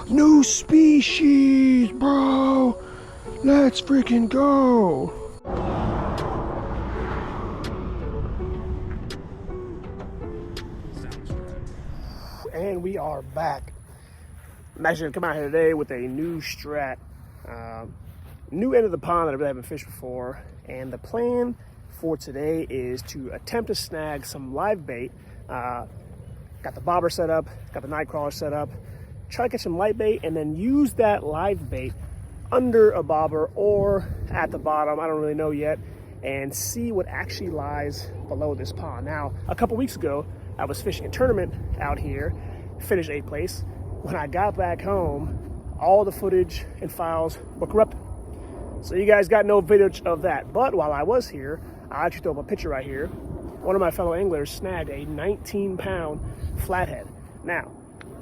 New species, bro. Let's freaking go. And we are back. I'm actually gonna come out here today with a new strat. New end of the pond that I really haven't fished before. And the plan for today is to attempt to snag some live bait. Got the bobber set up, got the night crawler set up, try to catch some light bait and then use that live bait under a bobber or at the bottom, I don't really know yet, and see what actually lies below this pond. Now, a couple weeks ago, I was fishing a tournament out here, finished 8th place. When I got back home, all the footage and files were corrupted. So you guys got no footage of that. But while I was here, I actually throw up a picture right here. One of my fellow anglers snagged a 19-pound flathead. Now,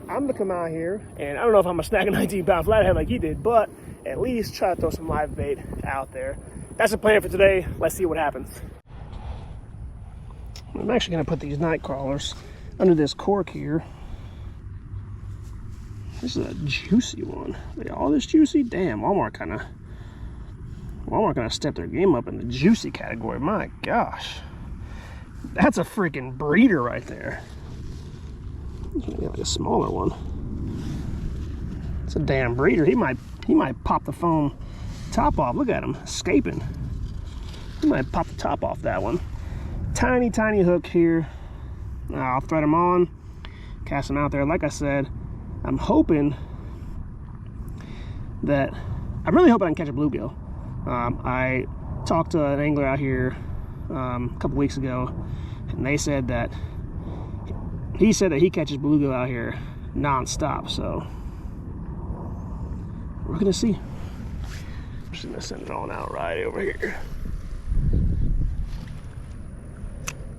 I'm gonna come out here, and I don't know if I'm gonna snag a 19-pound flathead like he did, but at least try to throw some live bait out there. That's the plan for today. Let's see what happens. I'm actually gonna put these night crawlers under this cork here. This is a juicy one. Look, all this juicy? Damn, Walmart gonna step their game up in the juicy category. My gosh. That's a freaking breeder right there. Like a smaller one. It's a damn breeder. He might pop the foam top off. Look at him escaping. He might pop the top off that one. Tiny hook here. I'll thread him on, cast him out there. Like I said, I'm really hoping I can catch a bluegill. I talked to an angler out here a couple weeks ago, and he said that he catches bluegill out here non-stop, so we're gonna see. I'm just gonna send it on out right over here.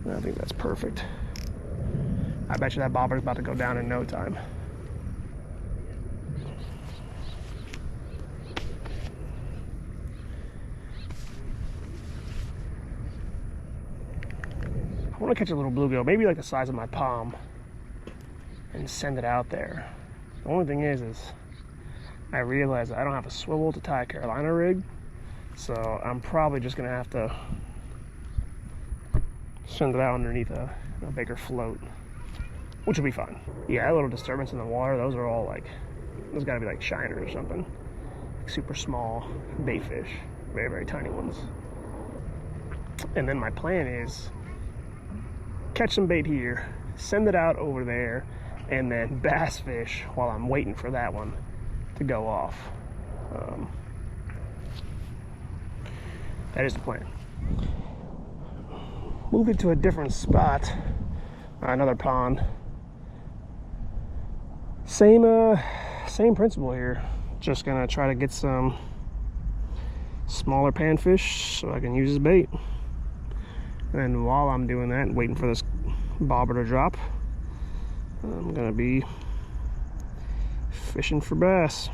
I think that's perfect. I bet you that bobber's about to go down in no time. I want to catch a little bluegill, maybe like the size of my palm, and send it out there. The only thing is I realize I don't have a swivel to tie a Carolina rig, so I'm probably just gonna have to send it out underneath a bigger float, which will be fine. Yeah, a little disturbance in the water. Those gotta be like shiners or something. Like super small bait fish, very tiny ones. And then my plan is catch some bait here, send it out over there, and then bass fish while I'm waiting for that one to go off. That is the plan. Move it to a different spot, another pond. Same principle here. Just gonna try to get some smaller panfish so I can use as bait. And then while I'm doing that, waiting for this bobber to drop, I'm gonna be fishing for bass.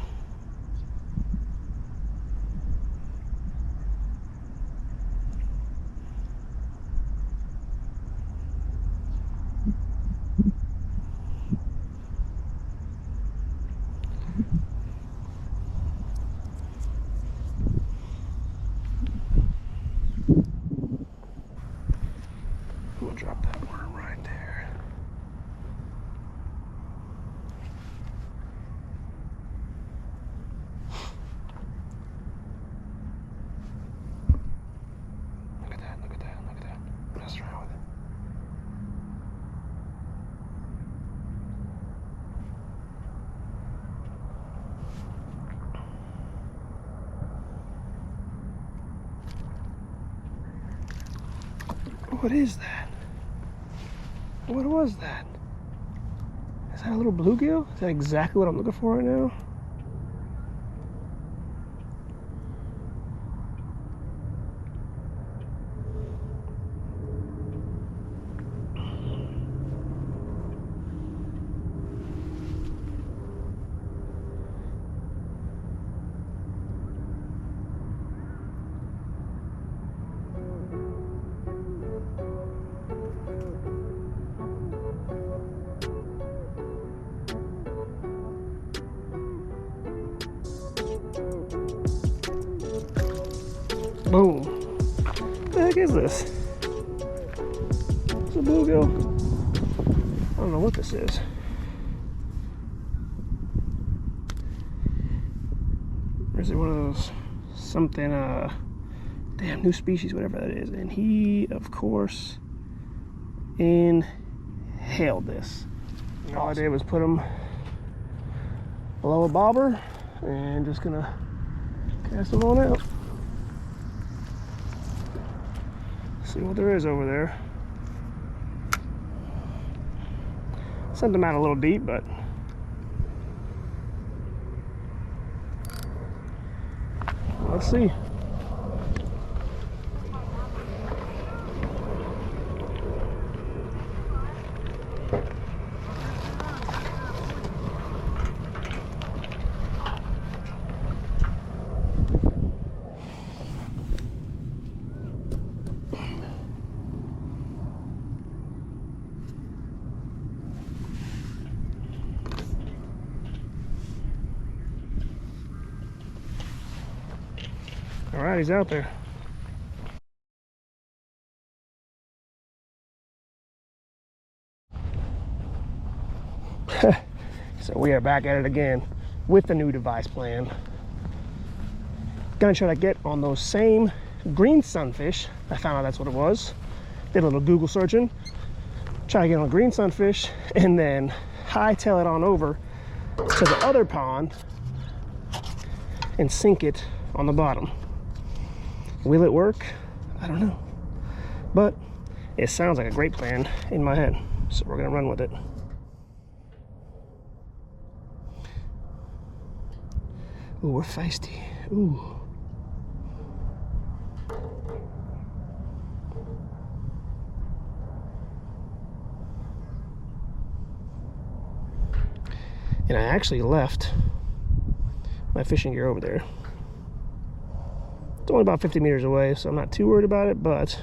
I'm gonna drop that worm right there. Look at that. Mess around with it. What is that? What was that? Is that a little bluegill? Is that exactly what I'm looking for right now? Boom. What the heck is this? It's a bluegill. I don't know what this is. Or is it one of those something, damn, new species, whatever that is. And he, of course, inhaled this. And all I did was put him below a bobber and just gonna cast him on out. See what there is over there. Sent him out a little deep, but let's see. All right, he's out there. So we are back at it again with the new device plan. Gonna try to get on those same green sunfish. I found out that's what it was. Did a little Google searching. Try to get on green sunfish and then hightail it on over to the other pond and sink it on the bottom. Will it work? I don't know. But it sounds like a great plan in my head. So we're gonna run with it. Ooh, we're feisty. Ooh. And I actually left my fishing gear over there. It's only about 50 meters away, so I'm not too worried about it, but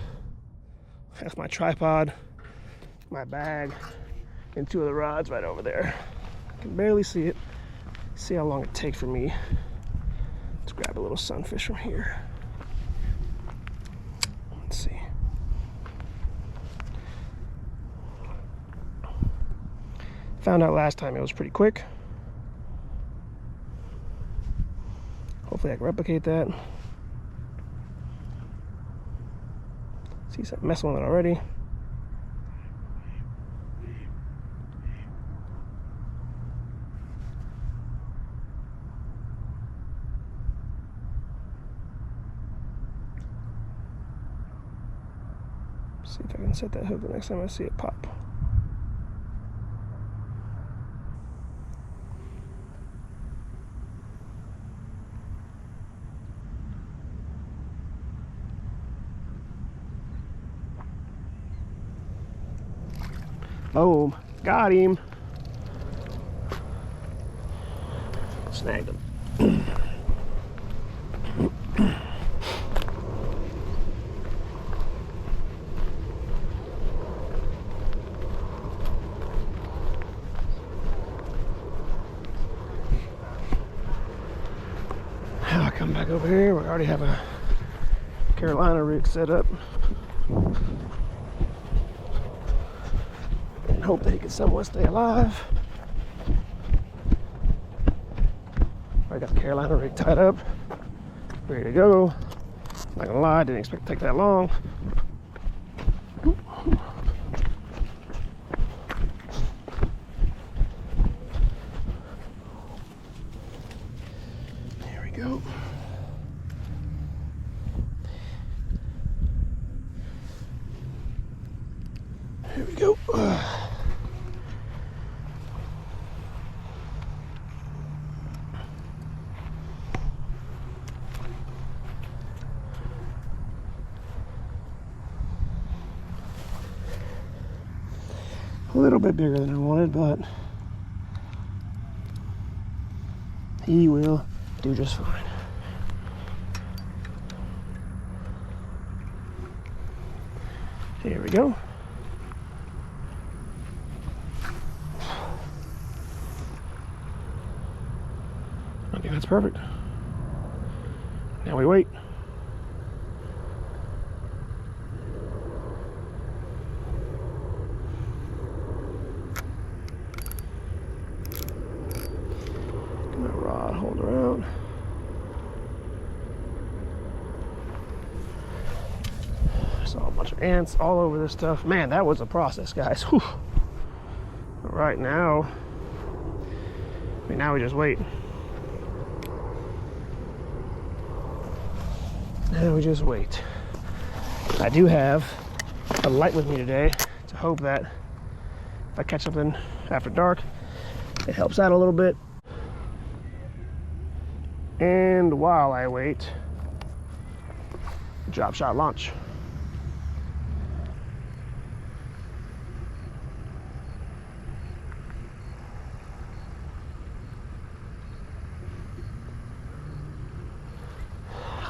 that's my tripod, my bag, and 2 of the rods right over there. I can barely see it. See how long it takes for me. Let's grab a little sunfish from here. Let's see. Found out last time it was pretty quick. Hopefully I can replicate that. See something messing with it already. See if I can set that hook the next time I see it pop. Boom, got him. Snagged him. Now I come back over here. We already have a Carolina rig set up. And hope that he can somewhat stay alive. I got the Carolina rig tied up, ready to go. Not gonna lie, didn't expect to take that long. There we go. Here we go. A little bit bigger than I wanted, but he will do just fine. Here we go. I think that's perfect. Now we wait. rod, hold around. Saw a bunch of ants all over this stuff. Man, that was a process, guys. Whew. Right now, now we just wait. Now we just wait. I do have a light with me today to hope that if I catch something after dark, it helps out a little bit. And while I wait, drop shot launch.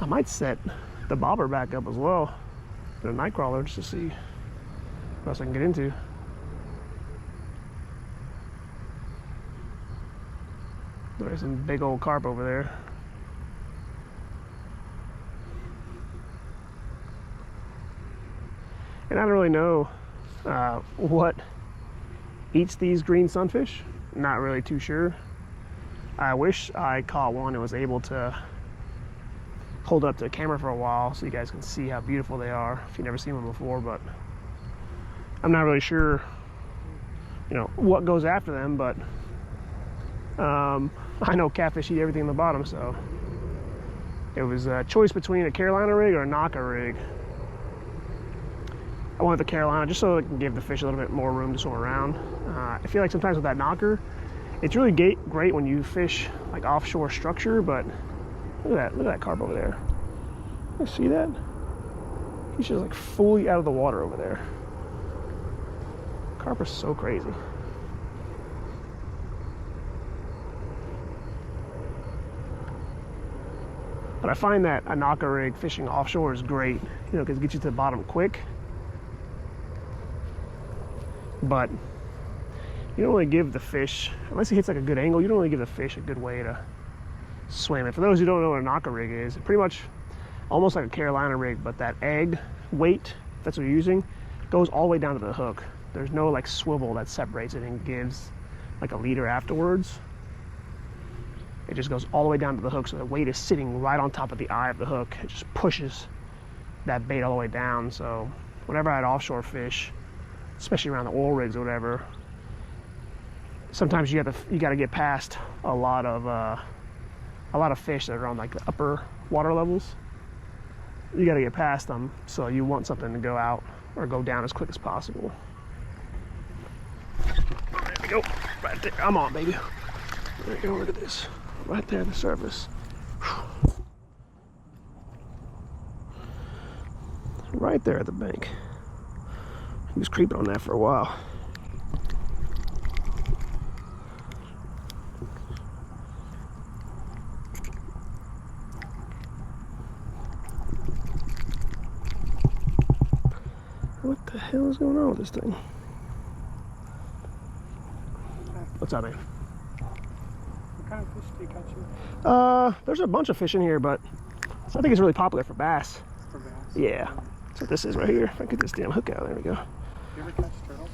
I might set the bobber back up as well, the night crawler, just to see what else I can get into. There's some big old carp over there. And I don't really know what eats these green sunfish. Not really too sure. I wish I caught one and was able to hold up to the camera for a while so you guys can see how beautiful they are if you've never seen them before, but I'm not really sure, you know, what goes after them, but I know catfish eat everything in the bottom, so it was a choice between a Carolina rig or a knocker rig. I wanted the Carolina just so it can give the fish a little bit more room to swim around. I feel like sometimes with that knocker, it's really great when you fish like offshore structure, but look at that carp over there. You see that? He's just like fully out of the water over there. Carp are so crazy. But I find that a knocker rig fishing offshore is great, you know, because it gets you to the bottom quick. But you don't really give the fish, unless he hits like a good angle, you don't really give the fish a good way to swim. And for those who don't know what a knocker rig is, it's pretty much almost like a Carolina rig, but that egg weight, if that's what you're using, goes all the way down to the hook. There's no like swivel that separates it and gives like a leader afterwards. It just goes all the way down to the hook, so the weight is sitting right on top of the eye of the hook. It just pushes that bait all the way down. So whenever I had offshore fish, especially around the oil rigs or whatever, sometimes you got to get past a lot of fish that are on like the upper water levels. You got to get past them, so you want something to go out or go down as quick as possible. There we go, right there. I'm on, baby. There we go. Look at this, right there at the surface. Right there at the bank. He was creeping on that for a while. What the hell is going on with this thing? What's up, man? What kind of fish do you catch here? There's a bunch of fish in here, but I think it's really popular for bass. For bass? Yeah. That's what this is right here. If I get this damn hook out, there we go. You ever catch turtles?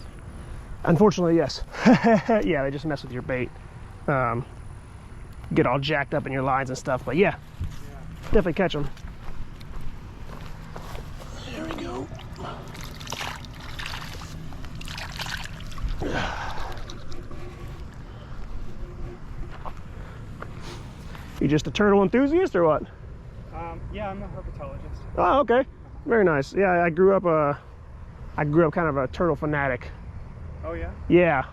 Unfortunately, yes. Yeah, they just mess with your bait. Get all jacked up in your lines and stuff, but yeah. Definitely catch them. There we go. You just a turtle enthusiast or what? Yeah, I'm a herpetologist. Oh, okay. Very nice. Yeah, I grew up kind of a turtle fanatic. Oh yeah? Yeah.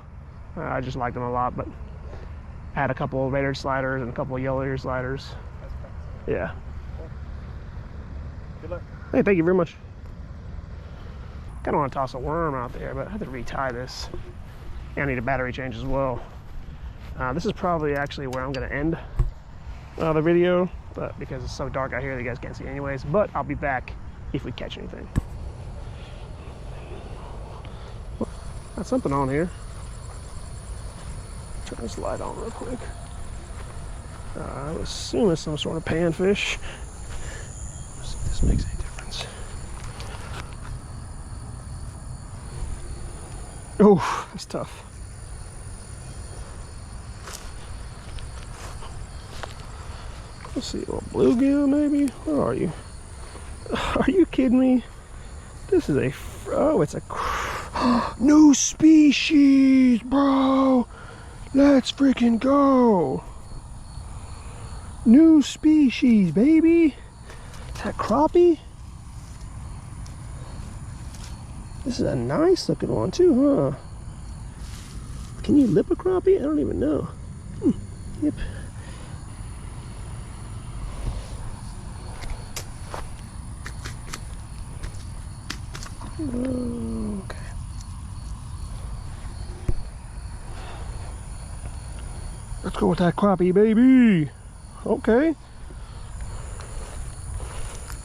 I just liked them a lot, but I had a couple of red-eared sliders and a couple of yellow-eared sliders. That's fast. Yeah. Cool. Good luck. Hey, thank you very much. Kind of want to toss a worm out there, but I have to retie this. And I need a battery change as well. This is probably actually where I'm going to end the video, but because it's so dark out here that you guys can't see anyways. But I'll be back if we catch anything. Got something on here. Turn this light on real quick. I would assume it's some sort of panfish. Let's see if this makes any difference. Oh, that's tough. Let's see, a bluegill maybe? Where are you? Are you kidding me? This is it's a new species, bro. Let's freaking go. New species, baby. Is that crappie? This is a nice looking one too, huh? Can you lip a crappie? I don't even know. Yep. Okay. Let's go with that crappie, baby. Okay.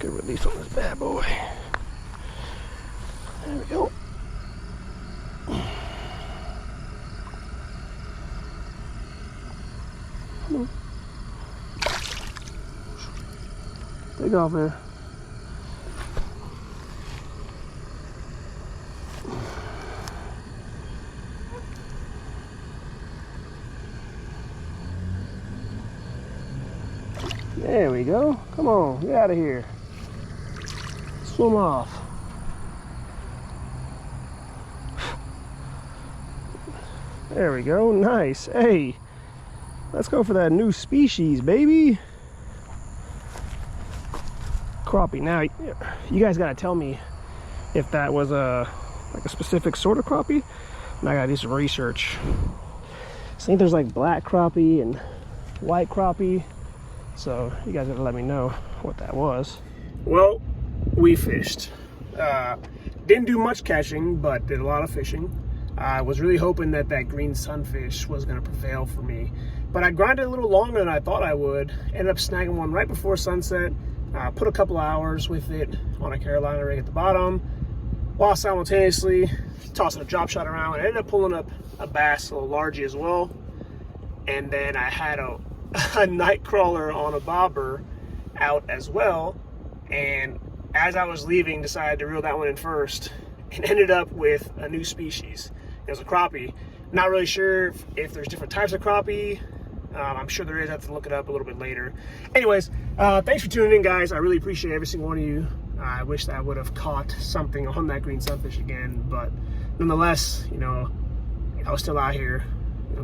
Good release on this bad boy. There we go. Come on. Take off there. There we go. Come on, get out of here. Swim off. There we go. Nice. Hey, let's go for that new species, baby. Crappie. Now, you guys gotta tell me if that was a specific sort of crappie. And I gotta do some research. I think there's like black crappie and white crappie. So you guys gotta let me know what that was. Well, we fished. Didn't do much catching, but did a lot of fishing. I was really hoping that green sunfish was gonna prevail for me. But I grinded a little longer than I thought I would. Ended up snagging one right before sunset. Put a couple hours with it on a Carolina rig at the bottom, while simultaneously tossing a drop shot around. And I ended up pulling up a bass, a little largie as well. And then I had a night crawler on a bobber out as well, and as I was leaving decided to reel that one in first and ended up with a new species. It was a crappie. Not really sure if there's different types of crappie. I'm sure there is. I have to look it up a little bit later. Anyways, thanks for tuning in, guys. I really appreciate every single one of you. I wish that I would have caught something on that green sunfish again, but nonetheless, I was still out here,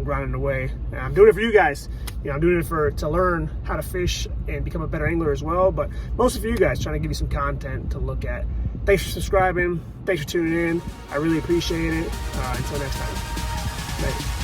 grinding away. And I'm doing it for you guys. I'm doing it to learn how to fish and become a better angler as well. But mostly for you guys, trying to give you some content to look at. Thanks for subscribing. Thanks for tuning in. I really appreciate it. Until next time. Later.